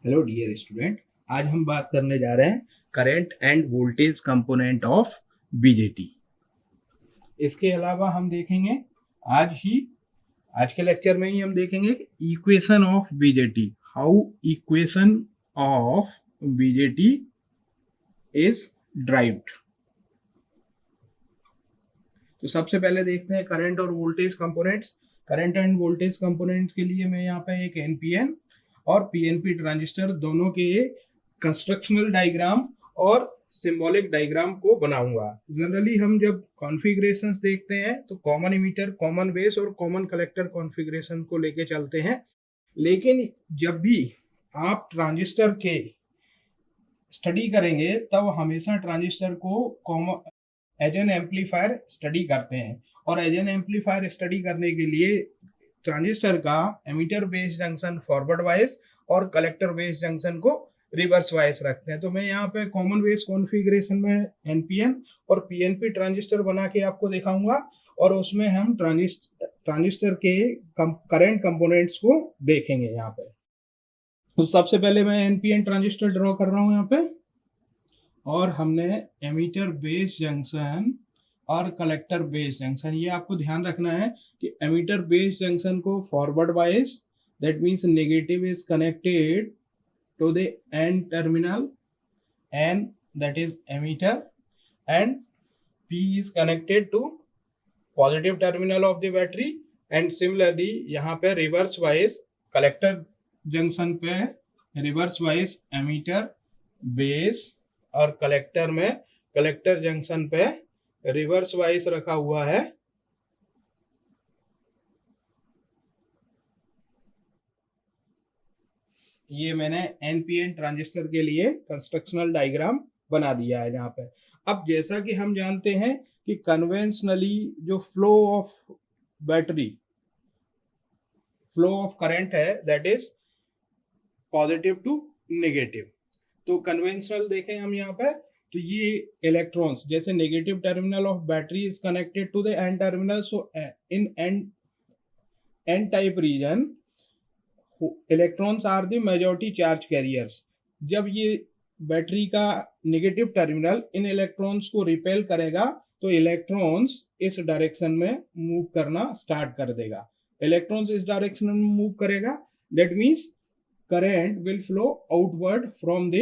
Hello dear student. आज हम बात करने जा रहे हैं current end voltage component of BJT. इसके अलावा हम देखेंगे आज ही आज के लेक्चर में ही हम देखेंगे equation of BJT, how equation of BJT is derived. तो सबसे पहले देखते हैं करंट और voltage components. Current end voltage component के लिए मैं यहाँ पे एक एनपीएन और पीएनपी ट्रांजिस्टर दोनों के कंस्ट्रक्शनल डायग्राम और सिंबॉलिक डायग्राम को बनाऊंगा। जनरली हम जब कॉन्फ़िगरेशंस देखते हैं तो कॉमन इमीटर, कॉमन बेस और कॉमन कलेक्टर कॉन्फ़िगरेशन को लेके चलते हैं, लेकिन जब भी आप ट्रांजिस्टर के स्टडी करेंगे तब हमेशा ट्रांजिस्टर को common as an amplifier study करते हैं। और एज एन एम्पलीफायर स्टडी करने के लिए ट्रांजिस्टर का emitter base junction forward wise और कलेक्टर बेस जंक्शन को रिवर्स वाइज रखते हैं। तो मैं यहाँ पे कॉमन बेस कॉन्फ़िगरेशन में एनपीएन और पीएनपी ट्रांजिस्टर बना के आपको दिखाऊंगा और उसमें हम ट्रांजिस्टर के करंट कंपोनेंट्स को देखेंगे यहाँ पे। तो सबसे पहले मैं एनपीएन ट्रांजिस्टर ड्रॉ कर रहा हूँ यहाँ पे, और हमने एमीटर बेस जंक्शन और कलेक्टर बेस जंक्शन, ये आपको ध्यान रखना है कि एमीटर बेस जंक्शन को forward bias, that means negative is connected to the N terminal, N that is emitter, and P is connected to positive terminal of the battery. And similarly यहाँ पे reverse bias collector junction पे reverse bias emitter base और collector में collector junction पे reverse bias रखा हुआ है। ये मैंने एनपीएन ट्रांजिस्टर के लिए कंस्ट्रक्शनल डायग्राम बना दिया है यहाँ पे। अब जैसा कि हम जानते हैं कि कन्वेंशनली जो flow of battery, flow of current है that is positive to negative. तो कन्वेंशनल देखें हम यहाँ पे, तो ये इलेक्ट्रॉन्स, जैसे negative terminal of battery is connected to the N terminal, so in N type region electrons are the majority charge carriers. जब ये बैटरी का नेगेटिव टर्मिनल इन इलेक्ट्रॉन्स को रिपेल करेगा तो इलेक्ट्रॉन्स इस डायरेक्शन में मूव करना स्टार्ट कर देगा। इलेक्ट्रॉन्स इस डायरेक्शन में मूव करेगा, that means current will flow outward from the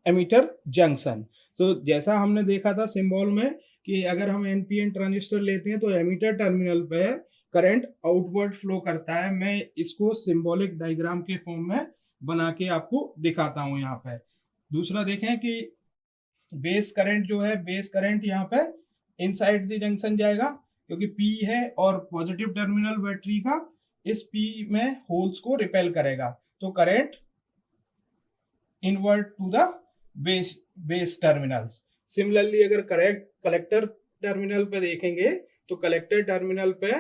emitter junction। तो जैसा हमने देखा था सिंबल में कि अगर हम एनपीएन ट्रांजिस्टर लेते हैं तो एमीटर टर्मिनल पे करंट आउटवर्ड फ्लो करता है। मैं इसको सिंबॉलिक डायग्राम के फॉर्म में बना के आपको दिखाता हूं यहाँ पे। दूसरा देखें कि बेस करंट जो है, बेस करंट यहाँ पे इनसाइड द जंक्शन जाएगा क्योंकि पी है और पॉजिटिव टर्मिनल बैटरी का इस पी में होल्स को रिपेल करेगा, तो current invert to the base terminals. Similarly अगर करेक्ट कलेक्टर टर्मिनल पे देखेंगे तो कलेक्टर टर्मिनल पे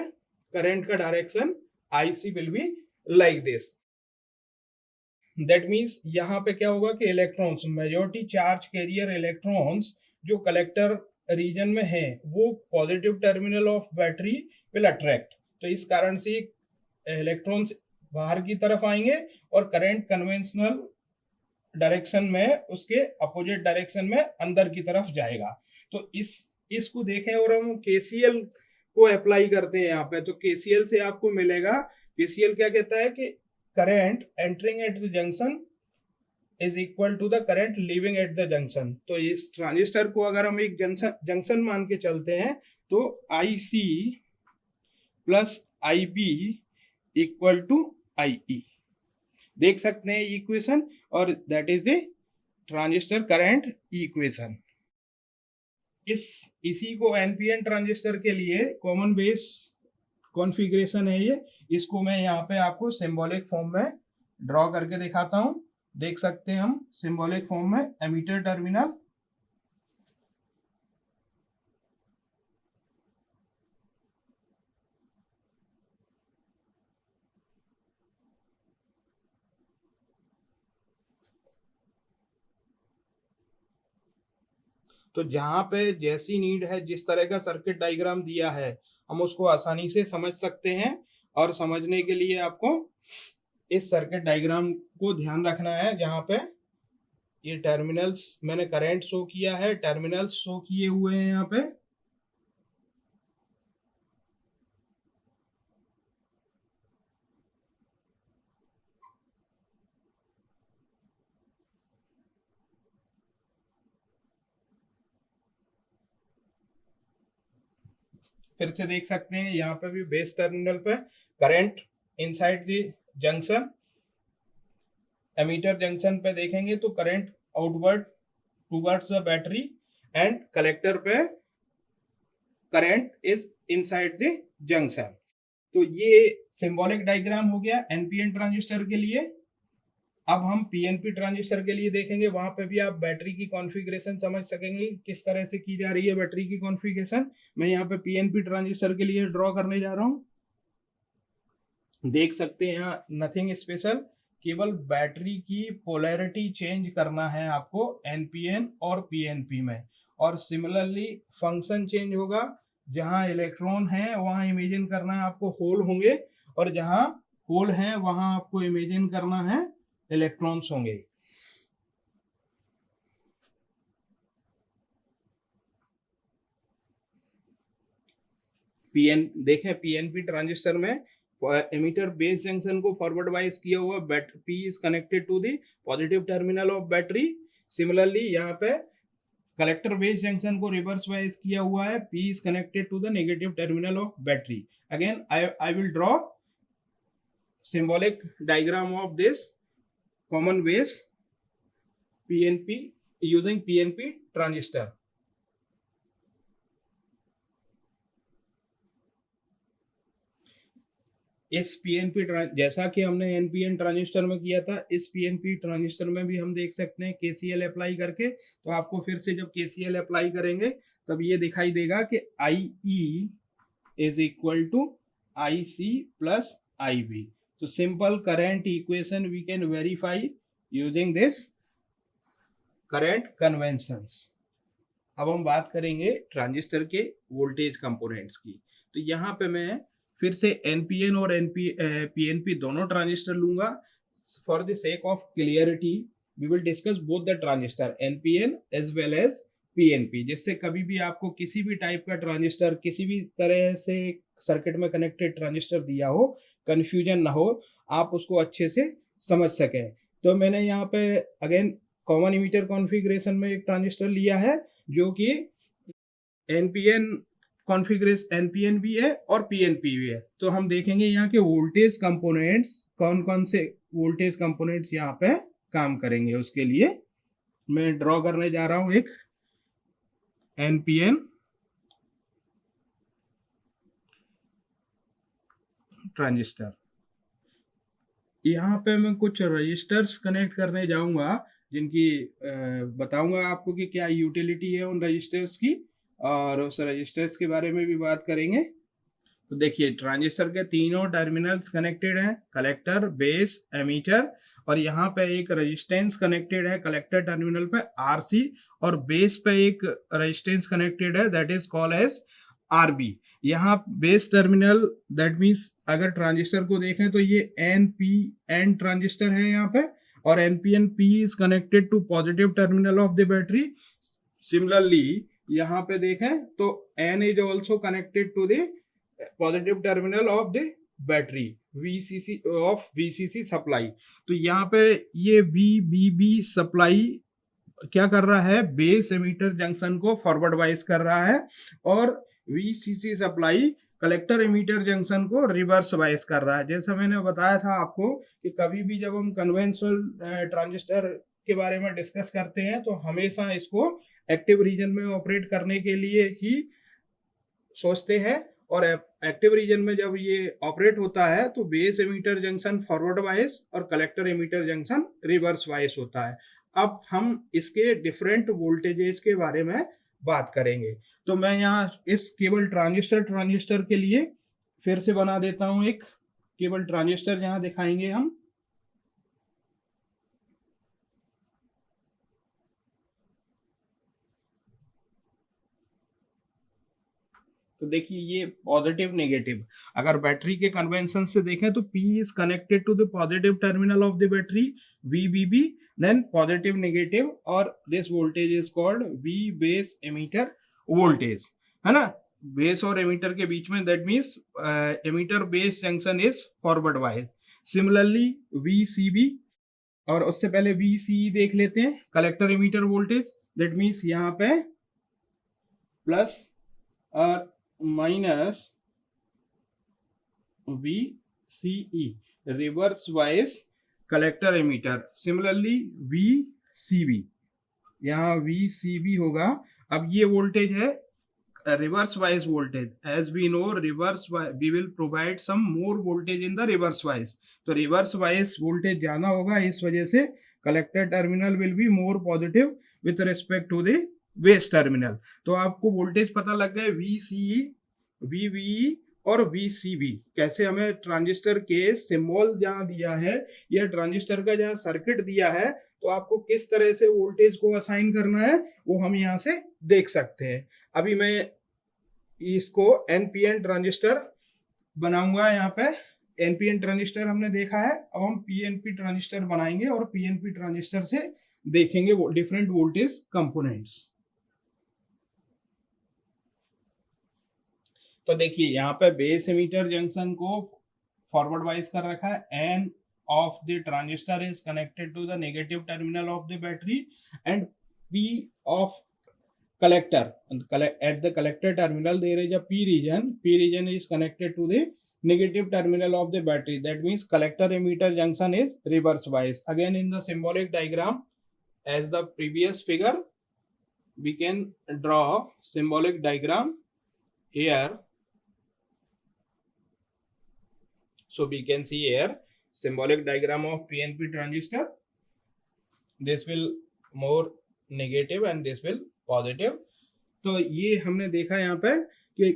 करंट का direction IC will be like this. That means यहाँ पे क्या होगा कि electrons, majority charge carrier electrons जो कलेक्टर रीजन में है वो positive terminal of battery will attract. तो इस कारण से इलेक्ट्रॉन्स बाहर की तरफ आएंगे और करंट कन्वेंशनल डायरेक्शन में उसके अपोजिट डायरेक्शन में अंदर की तरफ जाएगा। तो इसको देखें और हम केसीएल को अप्लाई करते हैं यहाँ पे, तो केसीएल से आपको मिलेगा, केसीएल क्या कहता है कि current entering at the junction is equal to the current leaving at the junction. तो इस ट्रांजिस्टर को अगर हम एक जंक्शन मान के चलते हैं तो IC plus IB equal to I. देख सकते हैं इक्वेशन, और that is the transistor current equation. इसी को एनपीएन ट्रांजिस्टर के लिए कॉमन बेस कॉन्फ़िगरेशन है ये। इसको मैं यहाँ पे आपको सिंबॉलिक फॉर्म में ड्रॉ करके दिखाता हूँ। देख सकते हैं हम सिंबॉलिक फॉर्म में एमीटर टर्मिनल, तो जहां पे जैसी नीड है, जिस तरह का सर्किट डायग्राम दिया है, हम उसको आसानी से समझ सकते हैं। और समझने के लिए आपको इस सर्किट डायग्राम को ध्यान रखना है, जहां पे ये टर्मिनल्स मैंने करंट शो किया है, टर्मिनल्स शो किए हुए हैं यहाँ पे। फिर से देख सकते हैं यहाँ पे भी बेस टर्मिनल पे current inside the junction, emitter junction पे देखेंगे तो current outward towards the battery, and collector पे current is inside the junction. तो ये सिंबॉलिक डायग्राम हो गया एनपीएन ट्रांजिस्टर के लिए। अब हम पीएनपी ट्रांजिस्टर के लिए देखेंगे, वहां पे भी आप बैटरी की कॉन्फ़िगरेशन समझ सकेंगे किस तरह से की जा रही है बैटरी की कॉन्फ़िगरेशन। मैं यहाँ पे पीएनपी ट्रांजिस्टर के लिए ड्रॉ करने जा रहा हूँ। देख सकते हैं यहाँ नथिंग स्पेशल, केवल बैटरी की पोलैरिटी चेंज करना है आपको एनपीएन और पीएनपी में, और सिमिलरली फंक्शन चेंज होगा। जहां इलेक्ट्रॉन है वहां इमेजिन करना है आपको होल होंगे, और जहां होल है वहां आपको इमेजिन करना है इलेक्ट्रॉन्स होंगे। देखें पीएनपी ट्रांजिस्टर में एमीटर बेस जंक्शन को फॉरवर्ड वाइज किया हुआ, P is connected to the positive terminal of battery. Similarly यहाँ पे कलेक्टर बेस जंक्शन को रिवर्स वाइज किया हुआ है, P is connected to the negative terminal of battery. Again I will draw symbolic diagram of this common base PNP using PNP transistor. इस PNP जैसा कि हमने एनपीएन ट्रांजिस्टर में किया था, इस पीएनपी ट्रांजिस्टर में भी हम देख सकते हैं केसीएल अप्लाई करके। तो आपको फिर से जब केसीएल अप्लाई करेंगे तब ये दिखाई देगा कि IE is equal to IC plus IB। तो simple current equation we can verify using this current conventions. अब हम बात करेंगे ट्रांजिस्टर के वोल्टेज कंपोनेंट्स की। तो यहाँ पे मैं फिर से एनपीएन और पीएनपी दोनों ट्रांजिस्टर लूंगा। For the sake of clarity we will discuss both the transistor NPN as well as PNP, जिससे कभी भी आपको किसी भी टाइप का ट्रांजिस्टर किसी भी तरह से सर्किट में कनेक्टेड ट्रांजिस्टर दिया हो, कंफ्यूजन ना हो, आप उसको अच्छे से समझ सकें। तो मैंने यहाँ पे अगेन कॉमन इमीटर कॉन्फ़िगरेशन में एक ट्रांजिस्टर लिया है जो कि एनपीएन कॉन्फ़िगरेशन एनपीएन भी है और पीएनपी भी है। तो हम देखेंगे यहाँ के वोल्टेज कंपोनेंट्स, कौन कौन से वोल्टेज कंपोनेंट्स यहाँ पे काम करेंगे। उसके लिए मैं ड्रॉ करने जा रहा हूँ एक एनपीएन ट्रांजिस्टर। यहाँ पे मैं कुछ रजिस्टर्स कनेक्ट करने जाऊंगा, जिनकी बताऊंगा आपको कि क्या यूटिलिटी है उन रजिस्टर्स की, और उस रजिस्टर्स के बारे में भी बात करेंगे। तो देखिए ट्रांजिस्टर के तीनों टर्मिनल्स कनेक्टेड हैं, कलेक्टर, बेस, एमीटर, और यहाँ पे एक रेजिस्टेंस कनेक्टेड है कलेक्टर टर्मिनल पे RC, और बेस पे एक रेजिस्टेंस कनेक्टेड है that is called as RB। यहाँ बेस टर्मिनल दैट मीन्स अगर ट्रांजिस्टर को देखें तो ये NPN ट्रांजिस्टर है यहाँ पे, और NPN P is connected to positive terminal of the battery. Similarly यहाँ पे देखें तो N is also connected to the positive terminal of the battery VCC supply. तो यहाँ पे ये VBB सप्लाई क्या कर रहा है, बेस एमीटर जंक्शन को फॉरवर्ड वाइज कर रहा है, और VCC supply collector emitter junction को रिवर्स वाइज कर रहा है। जैसा मैंने बताया था आपको कि कभी भी जब हम कन्वेंशनल ट्रांजिस्टर के बारे में डिस्कस करते हैं तो हमेशा इसको एक्टिव रीजन में ऑपरेट करने के लिए ही सोचते हैं, और एक्टिव रीजन में जब ये ऑपरेट होता है तो base emitter junction forward wise और कलेक्टर एमीटर जंक्शन रिवर्स वाइज होता है। अब हम इसके डिफरेंट वोल्टेजेस के बारे में बात करेंगे। तो मैं यहाँ इस केवल ट्रांजिस्टर के लिए फिर से बना देता हूँ एक केवल ट्रांजिस्टर, यहाँ दिखाएंगे हम। तो देखिए ये पॉजिटिव नेगेटिव, अगर बैटरी के कन्वेंशन से देखें तो P is connected to the positive terminal of the battery VBB, then positive negative, और this voltage is called V base emitter voltage, है ना। बेस और एमीटर के बीच में, that means emitter base junction is forward वाइज। Similarly VCB, और उससे पहले VCE देख लेते हैं, collector emitter voltage, that means यहाँ पे प्लस और minus VCE, reverse bias collector emitter. Similarly VCB, यहाँ VCB होगा। अब ये वोल्टेज है reverse bias voltage, as we know reverse we will provide some more voltage in the reverse bias, तो reverse bias voltage ज्यादा होगा, इस वजह से collector terminal will be more positive with respect to the base terminal. तो आपको voltage पता लग गए VCE, VBE और VCB। कैसे हमें ट्रांजिस्टर के सिंबल जहां दिया है या ट्रांजिस्टर का जहां सर्किट दिया है, तो आपको किस तरह से वोल्टेज को असाइन करना है वो हम यहाँ से देख सकते हैं। अभी मैं इसको NPN ट्रांजिस्टर बनाऊंगा। यहाँ पे NPN ट्रांजिस्टर हमने देखा है, अब हम PNP ट्रांजिस्टर बनाएंगे और PNP ट्रांजिस्टर से देखेंगे वो डिफरेंट वोल्टेज कंपोनेंट्स। तो देखिए यहाँ पे बेस एमीटर जंक्शन को फॉरवर्ड वाइज कर रखा है, N of the transistor is connected to the negative terminal of the battery, and P of collector, at the collector terminal there is a P region is connected to the negative terminal of the battery, that means collector emitter junction is reverse bias. Again in the symbolic diagram as the previous figure, we can draw symbolic diagram here. So we can see here symbolic diagram of PNP transistor. This will more negative and this will positive. तो ये हमने देखा यहाँ पे कि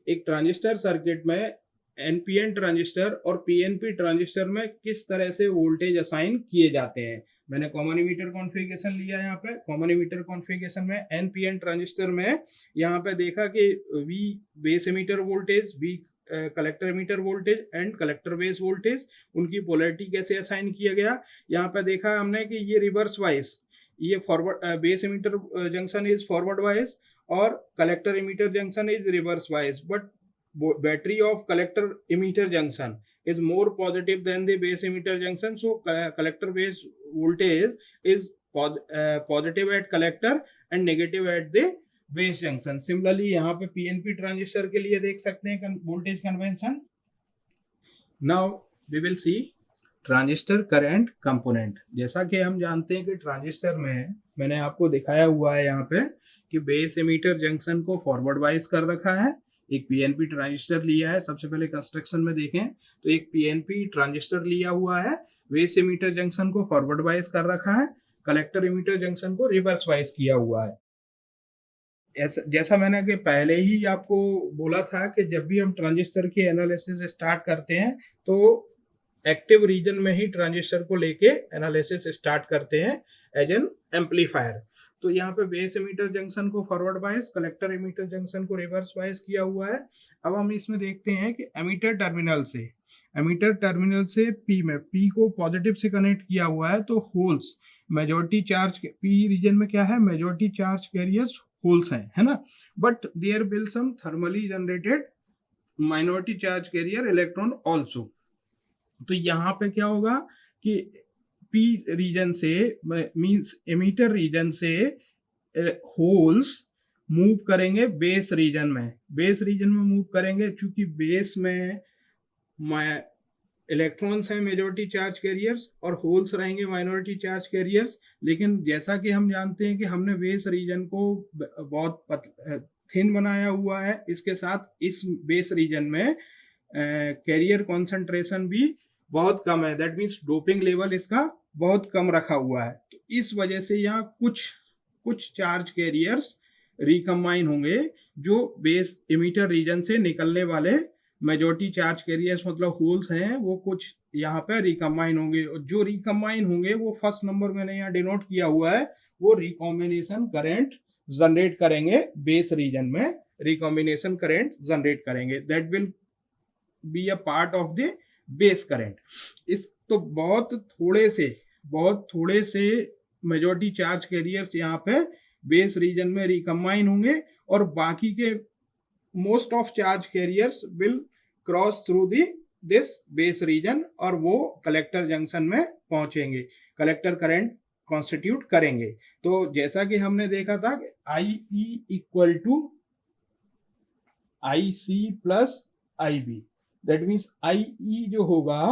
एक transistor circuit में NPN transistor और PNP ट्रांजिस्टर में किस तरह से वोल्टेज असाइन किए जाते हैं। मैंने कॉमन एमीटर कॉन्फ़िगरेशन लिया यहाँ पे। कॉमन एमीटर कॉन्फ़िगरेशन में NPN ट्रांजिस्टर में यहाँ पे देखा कि V base emitter voltage, V collector emitter voltage and collector base voltage, उनकी पोलैरिटी कैसे असाइन किया गया। यहाँ पे देखा हमने कि ये रिवर्स वाइज, ये forward base emitter junction is forward wise और collector emitter junction is reverse वाइज, but battery of collector emitter junction is more positive than the base emitter junction, so collector base voltage is positive at collector and negative at the base junction. Similarly यहाँ पे PNP transistor के लिए देख सकते हैं voltage convention. Now we will see transistor current component. जैसा कि हम जानते हैं कि ट्रांजिस्टर में मैंने आपको दिखाया हुआ है यहाँ पे कि बेस एमीटर जंक्शन को फॉरवर्ड वाइज कर रखा है। एक PNP ट्रांजिस्टर लिया है, सबसे पहले कंस्ट्रक्शन में देखें तो एक PNP ट्रांजिस्टर लिया हुआ है, बेस एमीटर जंक्शन को फॉरवर्ड वाइज कर रखा है, कलेक्टर एमीटर जंक्शन को रिवर्स वाइज किया हुआ है। जैसा मैंने कि पहले ही आपको बोला था कि जब भी हम ट्रांजिस्टर की एनालिसिस स्टार्ट करते हैं तो एक्टिव रीजन में ही ट्रांजिस्टर को लेके एनालिसिस स्टार्ट करते हैं एज एन एम्पलीफायर। तो यहाँ पे बेस एमीटर जंक्शन को forward bias, collector emitter junction को रिवर्स वाइज किया हुआ है। अब हम इसमें देखते हैं कि एमीटर टर्मिनल से P में, P को पॉजिटिव से कनेक्ट किया हुआ है, तो holes majority charge, P region में क्या है, मेजॉरिटी चार्ज कैरियर्स होल्स हैं, है ना, but there will some thermally generated minority charge carrier electron also. तो यहाँ पे क्या होगा कि P रीजन से मींस एमीटर रीजन से होल्स मूव करेंगे बेस रीजन में मूव करेंगे, क्योंकि बेस में इलेक्ट्रॉन्स हैं मेजॉरिटी चार्ज कैरियर्स और होल्स रहेंगे माइनॉरिटी चार्ज कैरियर्स। लेकिन जैसा कि हम जानते हैं कि हमने बेस रीजन को बहुत थिन बनाया हुआ है, इसके साथ इस बेस रीजन में कैरियर कॉन्सेंट्रेशन भी बहुत कम है, दैट मीन्स डोपिंग लेवल इसका बहुत कम रखा हुआ है। तो इस वजह से यहाँ कुछ चार्ज कैरियर्स रिकम्बाइन होंगे, जो बेस एमीटर रीजन से निकलने वाले मेजॉरिटी चार्ज कैरियर्स मतलब होल्स हैं, वो कुछ यहाँ पे रिकम्बाइन होंगे। और जो रिकम्बाइन होंगे वो फर्स्ट नंबर मैंने यहाँ डिनोट किया हुआ है, वो रिकॉम्बिनेशन करंट जनरेट करेंगे बेस रीजन में, रिकॉम्बिनेशन करंट जनरेट करेंगे, that will be a part of the base current. इस तो बहुत थोड़े से मेजॉरिटी चार्ज कैरियर्स यहाँ पे बेस रीजन में रिकम्बाइन होंगे और बाकी के most of charge carriers will cross through this base reason और वो कलेक्टर जंक्शन में पहुंचेंगे, कलेक्टर करंट कॉन्स्टिट्यूट करेंगे। तो जैसा कि हमने देखा था कि I E equal to I C plus I B, that means I E जो होगा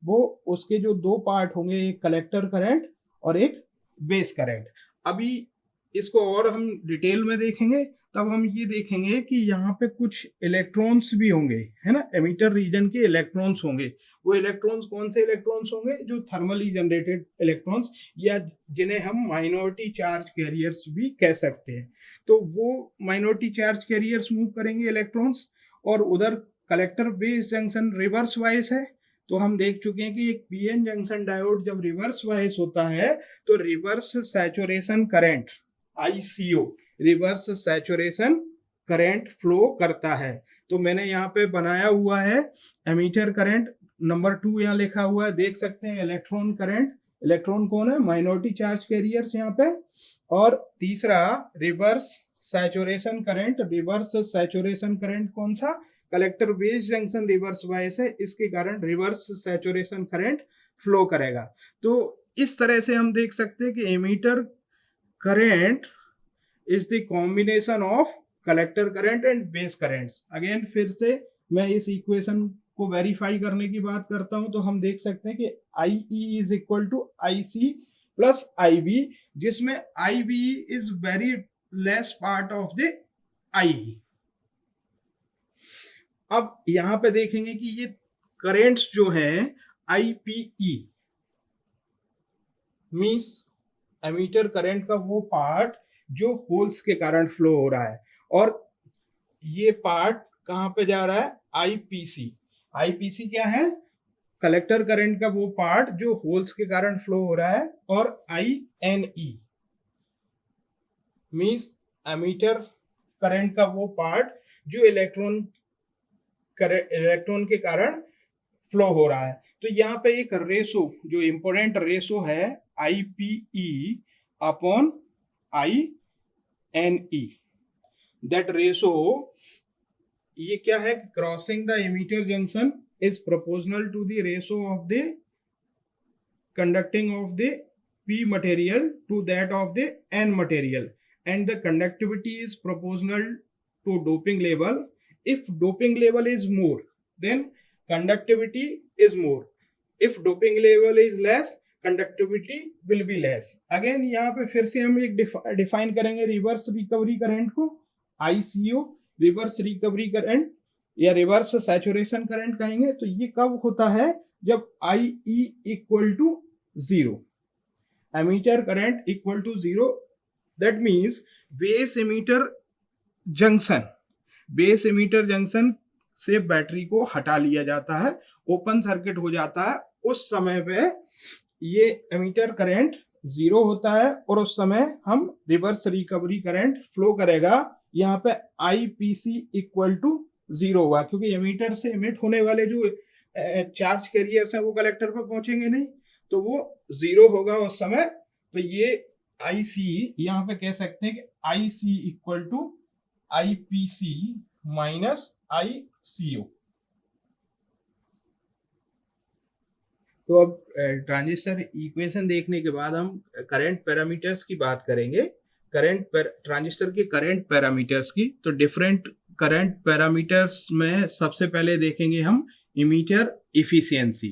वो उसके जो दो पार्ट होंगे, एक कलेक्टर करंट और एक बेस करंट। अभी इसको और हम डिटेल में देखेंगे, तब हम ये देखेंगे कि यहाँ पे कुछ इलेक्ट्रॉन्स भी होंगे, है ना, एमिटर रीजन के इलेक्ट्रॉन्स होंगे। वो इलेक्ट्रॉन्स कौन से इलेक्ट्रॉन्स होंगे? जो थर्मली जनरेटेड इलेक्ट्रॉन्स, या जिन्हें हम माइनॉरिटी चार्ज कैरियर्स भी कह सकते हैं। तो वो माइनॉरिटी चार्ज कैरियर्स मूव करेंगे इलेक्ट्रॉन्स, और उधर collector base junction reverse bias है। तो हम देख चुके हैं कि एक पीएन जंक्शन डायोड जब रिवर्स वाइस होता है तो reverse saturation current ICO, reverse saturation current flow करता है। तो मैंने यहाँ पे बनाया हुआ है एमीटर करंट नंबर 2 यहाँ लिखा हुआ है, देख सकते हैं। इलेक्ट्रॉन करंट, इलेक्ट्रॉन कौन है? माइनॉरिटी चार्ज कैरियर्स यहाँ पे। और तीसरा reverse saturation current, reverse saturation current कौन सा? Collector base junction reverse bias है, इसके कारण रिवर्स सैचुरेशन करंट फ्लो करेगा। तो इस तरह से हम देख सकते हैं कि emitter current is the combination of collector current and base currents. Again फिर से मैं इस इक्वेशन को वेरीफाई करने की बात करता हूं, तो हम देख सकते हैं कि I E is equal to I C plus I B, जिसमें I B is very less part of the I. अब यहां पे देखेंगे कि ये करेंट्स जो हैं IPE मींस एमीटर करंट का वो पार्ट जो होल्स के कारण फ्लो हो रहा है, और ये पार्ट कहां पे जा रहा है? IPC। IPC क्या है? कलेक्टर करंट का वो पार्ट जो होल्स के कारण फ्लो हो रहा है। और INE मींस एमीटर करंट का वो पार्ट जो इलेक्ट्रॉन के कारण फ्लो हो रहा है। तो यहाँ पे एक रेशो, जो इंपोर्टेंट रेशो है, IPE upon INE, that ratio, ये क्या है? Crossing the emitter junction is proportional to the ratio of the conducting of the P material to that of the N material, and the conductivity is proportional to doping level. If doping level is more, then conductivity is more. If doping level is less, conductivity will be less. Again यहाँ पे फिर से हम एक define करेंगे reverse recovery current को, ICO, reverse recovery current या reverse saturation current कहेंगे। तो ये कब होता है? जब IE equal to 0, emitter current equal to 0, that means base emitter junction से बैटरी को हटा लिया जाता है, ओपन सर्किट हो जाता है। उस समय पे ये एमीटर करंट 0 होता है और उस समय हम रिवर्स रिकवरी करंट फ्लो करेगा। यहाँ पे IPC इक्वल टू 0 होगा, क्योंकि एमीटर से एमिट होने वाले जो चार्ज कैरियर्स हैं वो कलेक्टर पर पहुंचेंगे नहीं, तो वो 0 होगा उस समय। तो ये IC यहाँ पे कह सकते हैं कि IC equal to IPC minus ICO। तो अब ट्रांजिस्टर इक्वेशन देखने के बाद हम करंट पैरामीटर्स की बात करेंगे, ट्रांजिस्टर के करंट पैरामीटर्स की। तो डिफरेंट करंट पैरामीटर्स में सबसे पहले देखेंगे हम emitter efficiency.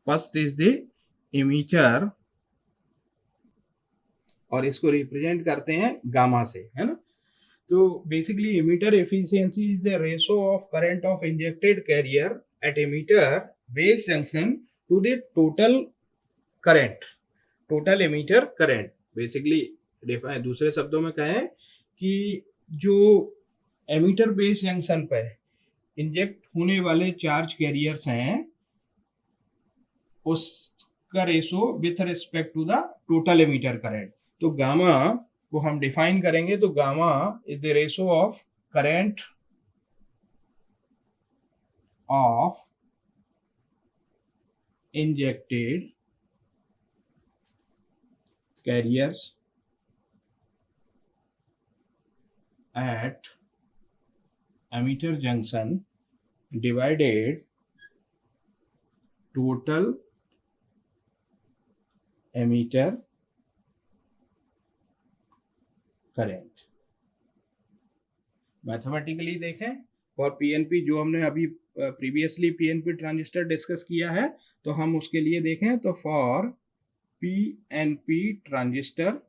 First is the emitter, और इसको रिप्रेजेंट करते हैं गामा से, है ना। तो basically emitter efficiency is the ratio of current of injected carrier at emitter base junction to the total current, total emitter current. Basically दूसरे शब्दों में कहें कि जो एमीटर बेस जंक्शन पर इंजेक्ट होने वाले चार्ज कैरियर्स हैं उसका ratio with respect to the total emitter current. तो गामा को हम डिफाइन करेंगे तो gamma is the ratio of current of injected carriers at emitter junction divided total emitter current। Mathematically देखें फॉर पीएनपी, जो हमने अभी प्रीवियसली पीएनपी ट्रांजिस्टर डिस्कस किया है, तो हम उसके लिए देखें तो for PNP transistor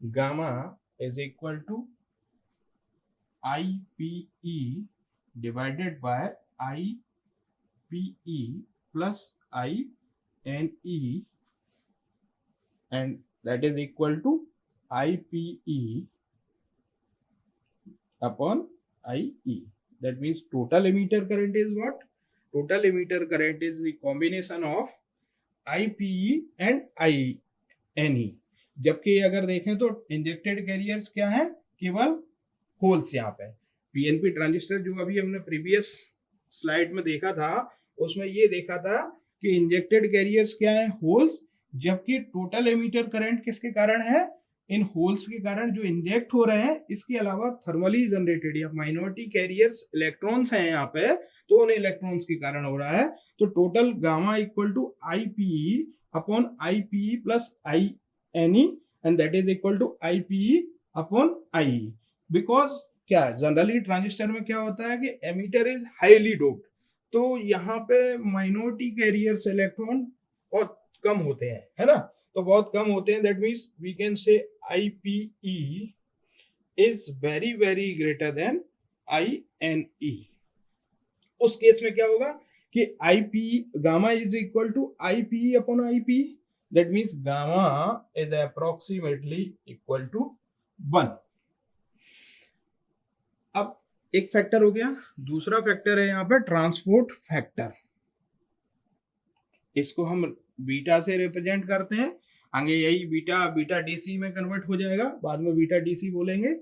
gamma is equal to IPE divided by IPE plus INE, and that is equal to IPE upon IE. That means total emitter current is what? Total emitter current is the combination of IPE and INE। जबकि अगर देखें तो injected carriers क्या है? केवल holes. यहाँ पे PNP transistor जो अभी हमने प्रीवियस स्लाइड में देखा था, उसमें ये देखा था कि इंजेक्टेड कैरियर्स क्या है? होल्स। जबकि टोटल एमिटर करंट किसके कारण है? इन होल्स के कारण जो इंजेक्ट हो रहे हैं। इसके अलावा थर्मली जनरेटेड या माइनॉरिटी कैरियर्स इलेक्ट्रॉन्स हैं यहाँ पे, तो उन इलेक्ट्रॉन्स के कारण हो रहा है। तो total gamma equal to IPE upon IPE plus INE, and that is equal to IPE upon IE। Because क्या जनरली ट्रांजिस्टर में क्या होता है कि एमीटर इज हाईली डोप्ड, तो यहाँ पे माइनॉरिटी कैरियर्स इलेक्ट्रॉन बहुत कम होते हैं, है ना? तो बहुत कम होते हैं। That means we can say IPE is very very greater than INE। उस केस में क्या होगा कि IPE gamma is equal to IPE upon IPE। That means gamma is approximately equal to 1। अब एक फैक्टर हो गया। दूसरा फैक्टर है यहाँ पे ट्रांसपोर्ट फैक्टर। इसको हम बीटा से रिप्रेजेंट करते हैं। आगे यही बीटा DC में कन्वर्ट हो जाएगा, बाद में बीटा DC बोलेंगे।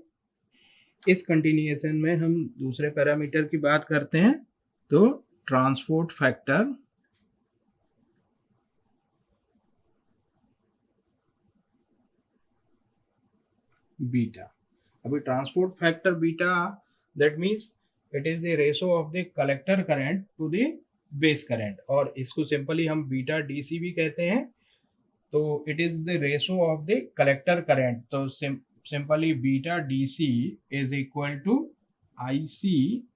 इस कंटिन्यूएशन में हम दूसरे पैरामीटर की बात करते हैं, तो ट्रांसपोर्ट फैक्टर बीटा। अभी transport factor beta, that means it is the ratio of the collector current to the base current, और इसको सिंपली हम बीटा DC भी कहते हैं। तो it is the ratio of the collector current. तो simply beta DC is equal to IC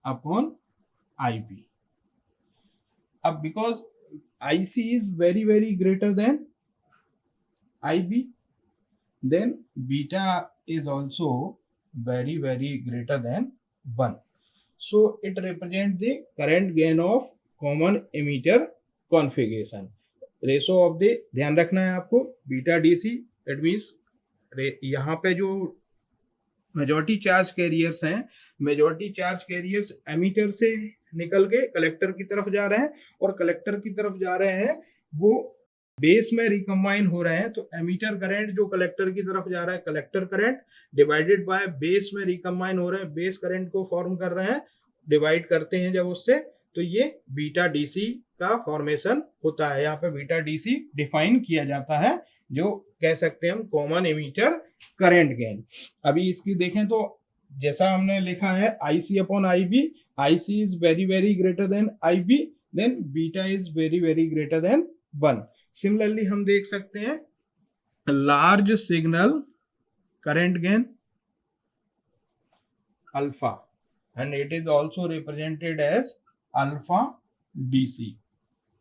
upon IB। अब because IC is very very greater than IB, then beta is also very very greater than 1, so it represents the current gain of common emitter configuration। Ratio of the, ध्यान रखना है आपको, beta DC, that means यहाँ पे जो majority charge carriers हैं, majority charge carriers ammeter से निकल के कलेक्टर की तरफ जा रहे हैं, और कलेक्टर की तरफ जा रहे हैं वो बेस में रिकम्बाइन हो रहे हैं। तो एमीटर करंट जो कलेक्टर की तरफ जा रहा है, collector current divided by base में रिकम्बाइन हो रहे हैं, बेस करंट को फॉर्म कर रहे हैं, डिवाइड करते हैं जब उससे, तो ये बीटा DC का फॉर्मेशन होता है। यहाँ पे बीटा DC डिफाइन किया जाता है, जो कह सकते हैं हम कॉमन एमीटर करंट गेन। अभी इसकी देखें तो जैसा हमने लिखा है IC upon IB, IC is very very greater than IB, then beta is very very greater than 1। Similarly हम देख सकते हैं large signal current gain alpha, and it is also represented as alpha DC।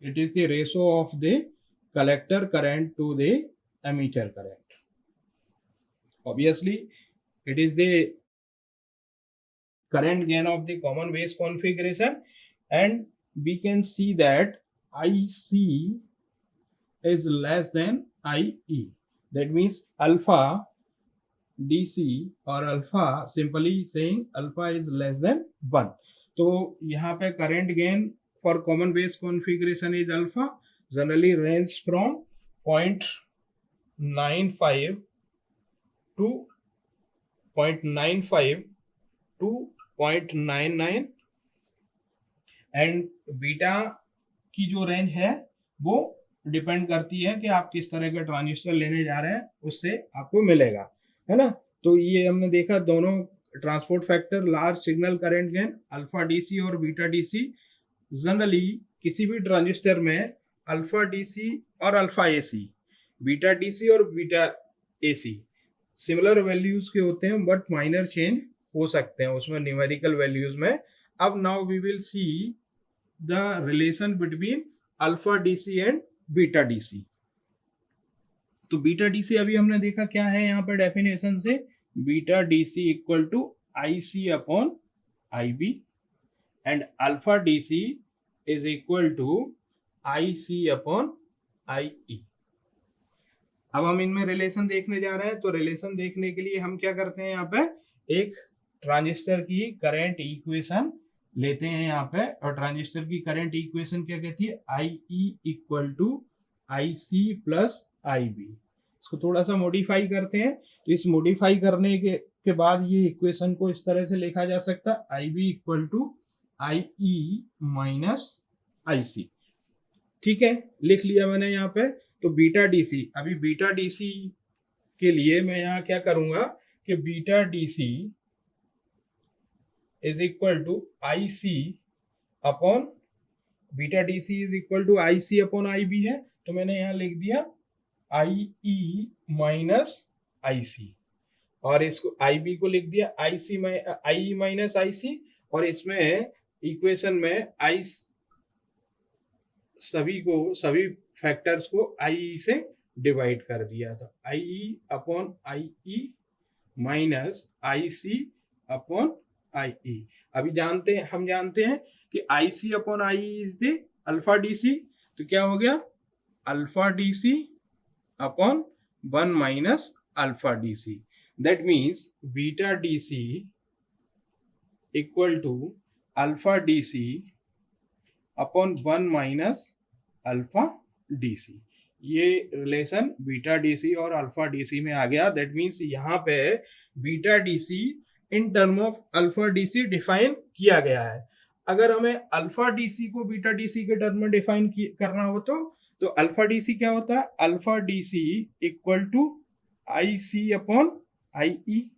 It is the ratio of the collector current to the emitter current. Obviously it is the current gain of the common base configuration, and we can see that IC is less than IE। That means alpha DC or alpha, simply saying alpha is less than 1। तो यहाँ पे current gain for common base configuration is alpha, generally range from 0.95 to 0.95 to 0.99 and beta की जो range है वो depend करती है कि आप किस तरह का ट्रांजिस्टर लेने जा रहे हैं, उससे आपको मिलेगा, है ना। तो ये हमने देखा दोनों transport factor, large signal current gain, alpha DC और बीटा डीसी। जनरली किसी भी ट्रांजिस्टर में अल्फा डीसी और अल्फा एसी, बीटा डीसी और बीटा एसी सिमिलर वैल्यूज के होते हैं, बट माइनर चेंज हो सकते हैं उसमें न्यूमेरिकल वैल्यूज में। अब now we will see the relation between alpha DC and beta DC. तो बीटा डीसी अभी हमने देखा क्या है यहाँ पर डेफिनेशन से, beta DC equal to I C upon I B and alpha DC is equal to I C upon I E. अब हम इनमें रिलेशन देखने जा रहे हैं। तो रिलेशन देखने के लिए हम क्या करते हैं, यहाँ पे एक ट्रांजिस्टर की करंट इक्वेशन लेते हैं यहाँ पे, और ट्रांजिस्टर की करंट इक्वेशन क्या कहती है, I E equal to I C plus I B. इसको थोड़ा सा मॉडिफाई करते हैं। तो इस मॉडिफाई करने के बाद ये इक्वेशन को इस तरह से लिखा जा सकता है, I B equal to I E minus I C. ठीक है, लिख लिया मैंने यहाँ पे। तो बीटा डीसी, अभी बीटा डीसी के लिए मैं यहाँ क्या करूंगा कि beta DC is equal to I C upon, beta DC is equal to I C upon I B है, तो मैंने यहाँ लिख दिया आई ई माइनस आई सी, और इसको आई बी को लिख दिया आई सी आई ई माइनस आई सी, और इसमें इक्वेशन में आई सभी फैक्टर्स को आई से डिवाइड कर दिया था, I E upon I E minus I C upon I E. अभी हम जानते हैं कि I C upon I is the alpha D C, तो क्या हो गया alpha D C upon 1 minus alpha D C. That means beta D C equal to alpha D C upon 1 minus alpha DC. ये relation beta DC और alpha DC में आ गया। That means यहाँ पे beta DC in term of alpha DC define किया गया है। अगर हमें अल्फा डीसी को बीटा डीसी के टर्म में डिफाइन करना हो तो अल्फा डीसी क्या होता है, alpha DC equal to I C upon I E.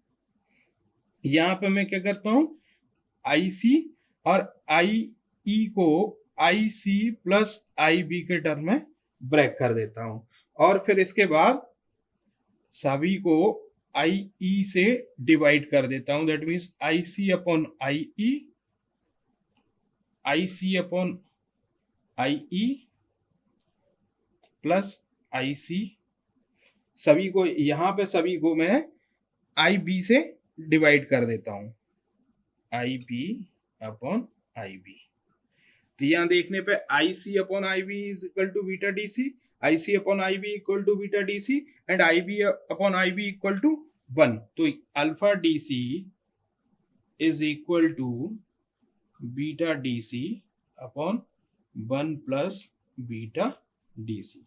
यहाँ पे मैं क्या करता हूँ, आई सी और आई ई को आई सी प्लस आई बी के टर्म में ब्रेक कर देता हूं, और फिर इसके बाद सभी को आई ई से डिवाइड कर देता हूं। That means I C upon I E, I C upon I E plus I C, सभी को यहां पे सभी को मैं आई बी से डिवाइड कर देता हूं, I B upon I B. तो यहाँ देखने पे I C upon I B is equal to beta D C, I C upon I B equal to beta D C and I B upon I B equal to 1। तो alpha D C is equal to beta D C upon 1 plus beta D C.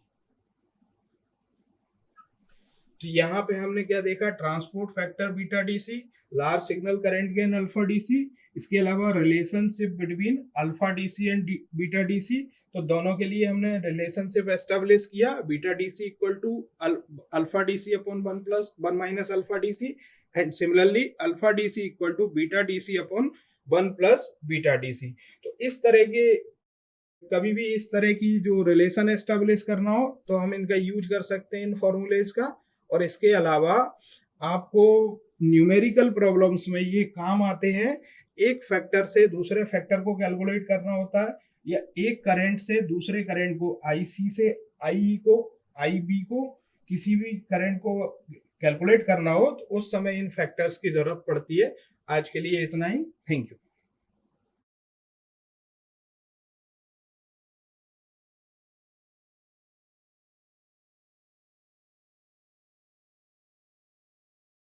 तो यहाँ पे हमने क्या देखा, transport factor beta DC, large signal current gain alpha DC, इसके अलावा relationship between alpha DC and beta DC. तो दोनों के लिए हमने रिलेशनशिप एस्टेब्लिश किया, beta DC equal to alpha DC upon 1 plus 1 minus alpha DC, and similarly alpha DC equal to beta DC upon 1 plus beta DC. तो इस तरह के कभी भी इस तरह की जो रिलेशन एस्टेब्लिश करना हो तो हम इनका यूज कर सकते हैं, इन फॉर्मूलेज का। और इसके अलावा आपको न्यूमेरिकल प्रॉब्लम्स में ये काम आते हैं। एक फैक्टर से दूसरे फैक्टर को कैलकुलेट करना होता है, या एक करंट से दूसरे करंट को, आईसी से आई को, आईबी को, किसी भी करंट को कैलकुलेट करना हो तो उस समय इन फैक्टर्स की जरूरत पड़ती है। आज के लिए इतना ही, थैंक यू।